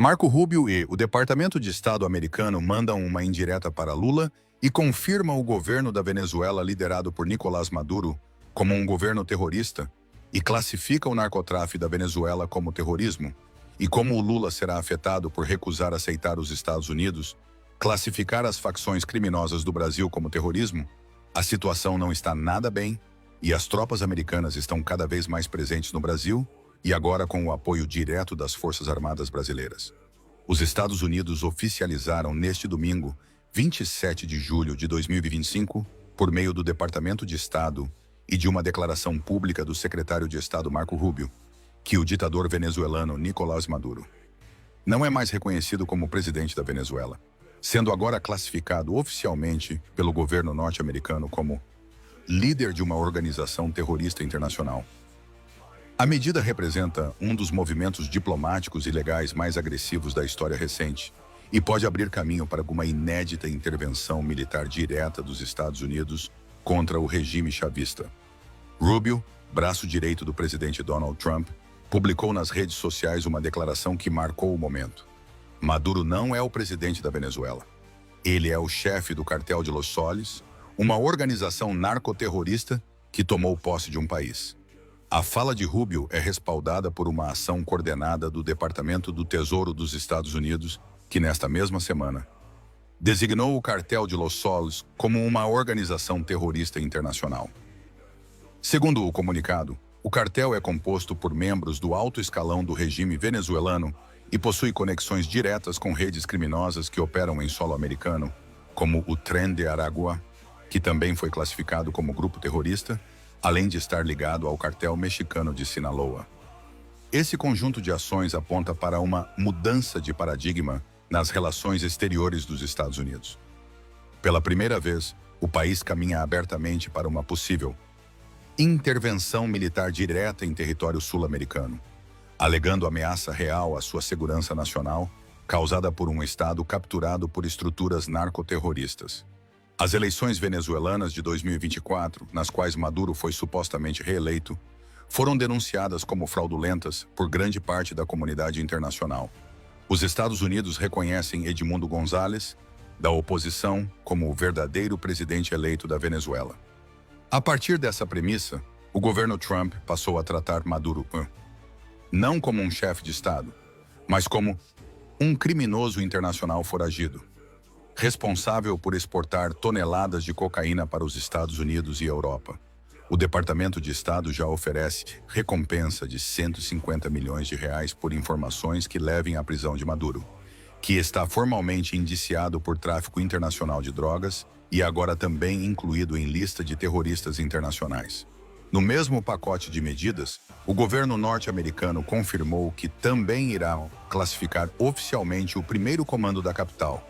Marco Rubio e o Departamento de Estado americano mandam uma indireta para Lula e confirma o governo da Venezuela liderado por Nicolás Maduro como um governo terrorista e classifica o narcotráfico da Venezuela como terrorismo. E como o Lula será afetado por recusar aceitar os Estados Unidos, classificar as facções criminosas do Brasil como terrorismo, a situação não está nada bem e as tropas americanas estão cada vez mais presentes no Brasil e agora com o apoio direto das Forças Armadas brasileiras. Os Estados Unidos oficializaram neste domingo, 27 de julho de 2025, por meio do Departamento de Estado e de uma declaração pública do secretário de Estado Marco Rubio, que o ditador venezuelano Nicolás Maduro não é mais reconhecido como presidente da Venezuela, sendo agora classificado oficialmente pelo governo norte-americano como líder de uma organização terrorista internacional. A medida representa um dos movimentos diplomáticos e legais mais agressivos da história recente e pode abrir caminho para uma inédita intervenção militar direta dos Estados Unidos contra o regime chavista. Rubio, braço direito do presidente Donald Trump, publicou nas redes sociais uma declaração que marcou o momento. Maduro não é o presidente da Venezuela. Ele é o chefe do Cartel de Los Soles, uma organização narcoterrorista que tomou posse de um país. A fala de Rubio é respaldada por uma ação coordenada do Departamento do Tesouro dos Estados Unidos, que nesta mesma semana designou o Cartel de Los Soles como uma organização terrorista internacional. Segundo o comunicado, o cartel é composto por membros do alto escalão do regime venezuelano e possui conexões diretas com redes criminosas que operam em solo americano, como o Tren de Aragua, que também foi classificado como grupo terrorista, além de estar ligado ao cartel mexicano de Sinaloa. Esse conjunto de ações aponta para uma mudança de paradigma nas relações exteriores dos Estados Unidos. Pela primeira vez, o país caminha abertamente para uma possível intervenção militar direta em território sul-americano, alegando ameaça real à sua segurança nacional, causada por um Estado capturado por estruturas narcoterroristas. As eleições venezuelanas de 2024, nas quais Maduro foi supostamente reeleito, foram denunciadas como fraudulentas por grande parte da comunidade internacional. Os Estados Unidos reconhecem Edmundo González, da oposição, como o verdadeiro presidente eleito da Venezuela. A partir dessa premissa, o governo Trump passou a tratar Maduro não como um chefe de Estado, mas como um criminoso internacional foragido, responsável por exportar toneladas de cocaína para os Estados Unidos e Europa. O Departamento de Estado já oferece recompensa de 150 milhões de reais por informações que levem à prisão de Maduro, que está formalmente indiciado por tráfico internacional de drogas e agora também incluído em lista de terroristas internacionais. No mesmo pacote de medidas, o governo norte-americano confirmou que também irá classificar oficialmente o primeiro comando da capital,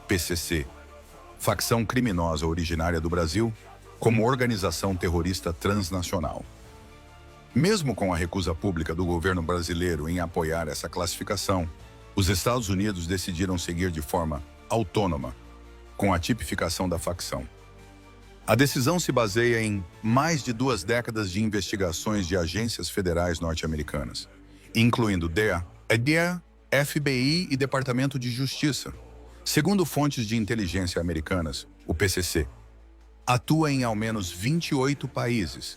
PCC, facção criminosa originária do Brasil, como organização terrorista transnacional. Mesmo com a recusa pública do governo brasileiro em apoiar essa classificação, os Estados Unidos decidiram seguir de forma autônoma com a tipificação da facção. A decisão se baseia em mais de 2 décadas de investigações de agências federais norte-americanas, incluindo DEA, FBI e Departamento de Justiça. Segundo fontes de inteligência americanas, o PCC atua em ao menos 28 países,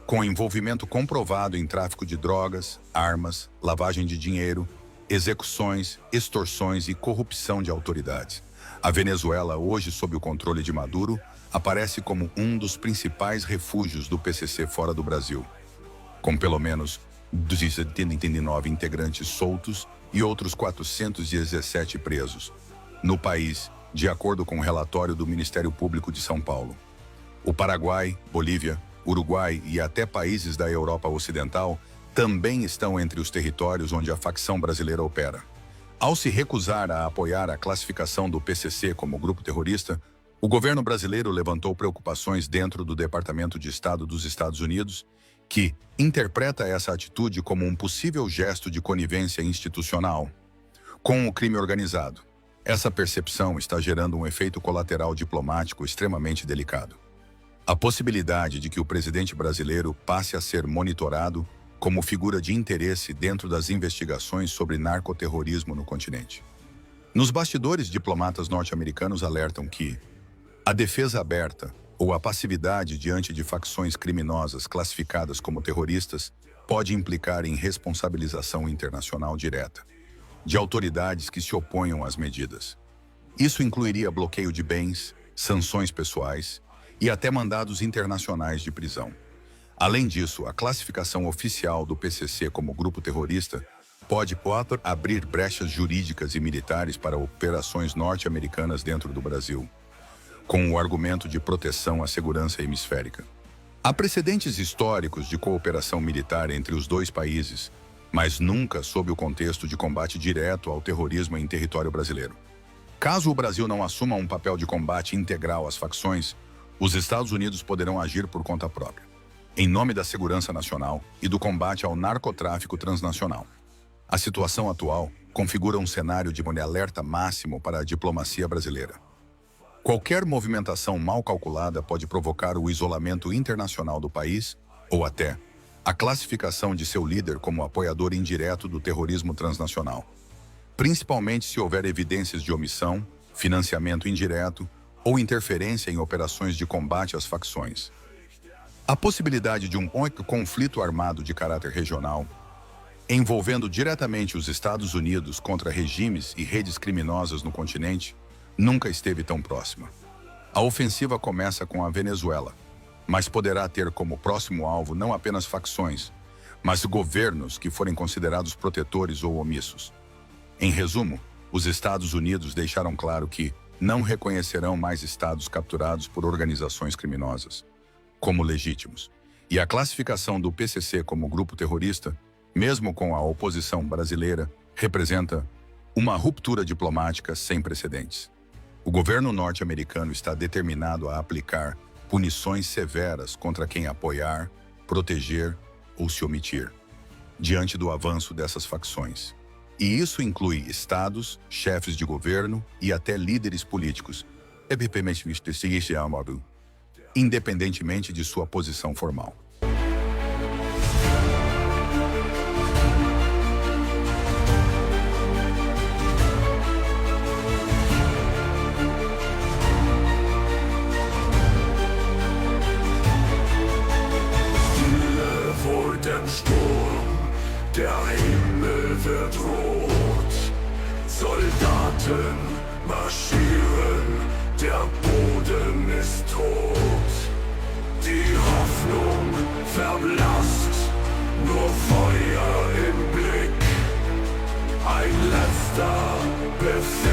com envolvimento comprovado em tráfico de drogas, armas, lavagem de dinheiro, execuções, extorsões e corrupção de autoridades. A Venezuela, hoje sob o controle de Maduro, aparece como um dos principais refúgios do PCC fora do Brasil, com pelo menos 279 integrantes soltos e outros 417 presos no país, de acordo com o relatório do Ministério Público de São Paulo. O Paraguai, Bolívia, Uruguai e até países da Europa Ocidental também estão entre os territórios onde a facção brasileira opera. Ao se recusar a apoiar a classificação do PCC como grupo terrorista, o governo brasileiro levantou preocupações dentro do Departamento de Estado dos Estados Unidos, que interpreta essa atitude como um possível gesto de conivência institucional com o crime organizado. Essa percepção está gerando um efeito colateral diplomático extremamente delicado. A possibilidade de que o presidente brasileiro passe a ser monitorado como figura de interesse dentro das investigações sobre narcoterrorismo no continente. Nos bastidores, diplomatas norte-americanos alertam que a defesa aberta ou a passividade diante de facções criminosas classificadas como terroristas pode implicar em responsabilização internacional direta de autoridades que se oponham às medidas. Isso incluiria bloqueio de bens, sanções pessoais e até mandados internacionais de prisão. Além disso, a classificação oficial do PCC como grupo terrorista pode abrir brechas jurídicas e militares para operações norte-americanas dentro do Brasil, com o argumento de proteção à segurança hemisférica. Há precedentes históricos de cooperação militar entre os dois países, mas nunca sob o contexto de combate direto ao terrorismo em território brasileiro. Caso o Brasil não assuma um papel de combate integral às facções, os Estados Unidos poderão agir por conta própria, em nome da segurança nacional e do combate ao narcotráfico transnacional. A situação atual configura um cenário de alerta máximo para a diplomacia brasileira. Qualquer movimentação mal calculada pode provocar o isolamento internacional do país ou até a classificação de seu líder como apoiador indireto do terrorismo transnacional, principalmente se houver evidências de omissão, financiamento indireto ou interferência em operações de combate às facções. A possibilidade de um conflito armado de caráter regional, envolvendo diretamente os Estados Unidos contra regimes e redes criminosas no continente, nunca esteve tão próxima. A ofensiva começa com a Venezuela, mas poderá ter como próximo alvo não apenas facções, mas governos que forem considerados protetores ou omissos. Em resumo, os Estados Unidos deixaram claro que não reconhecerão mais estados capturados por organizações criminosas como legítimos. E a classificação do PCC como grupo terrorista, mesmo com a oposição brasileira, representa uma ruptura diplomática sem precedentes. O governo norte-americano está determinado a aplicar punições severas contra quem apoiar, proteger ou se omitir, diante do avanço dessas facções. E isso inclui estados, chefes de governo e até líderes políticos, independentemente de sua posição formal. Dem Sturm, der Himmel wird rot. Soldaten marschieren, der Boden ist tot. Die Hoffnung verblasst, nur Feuer im Blick. Ein letzter Befehl.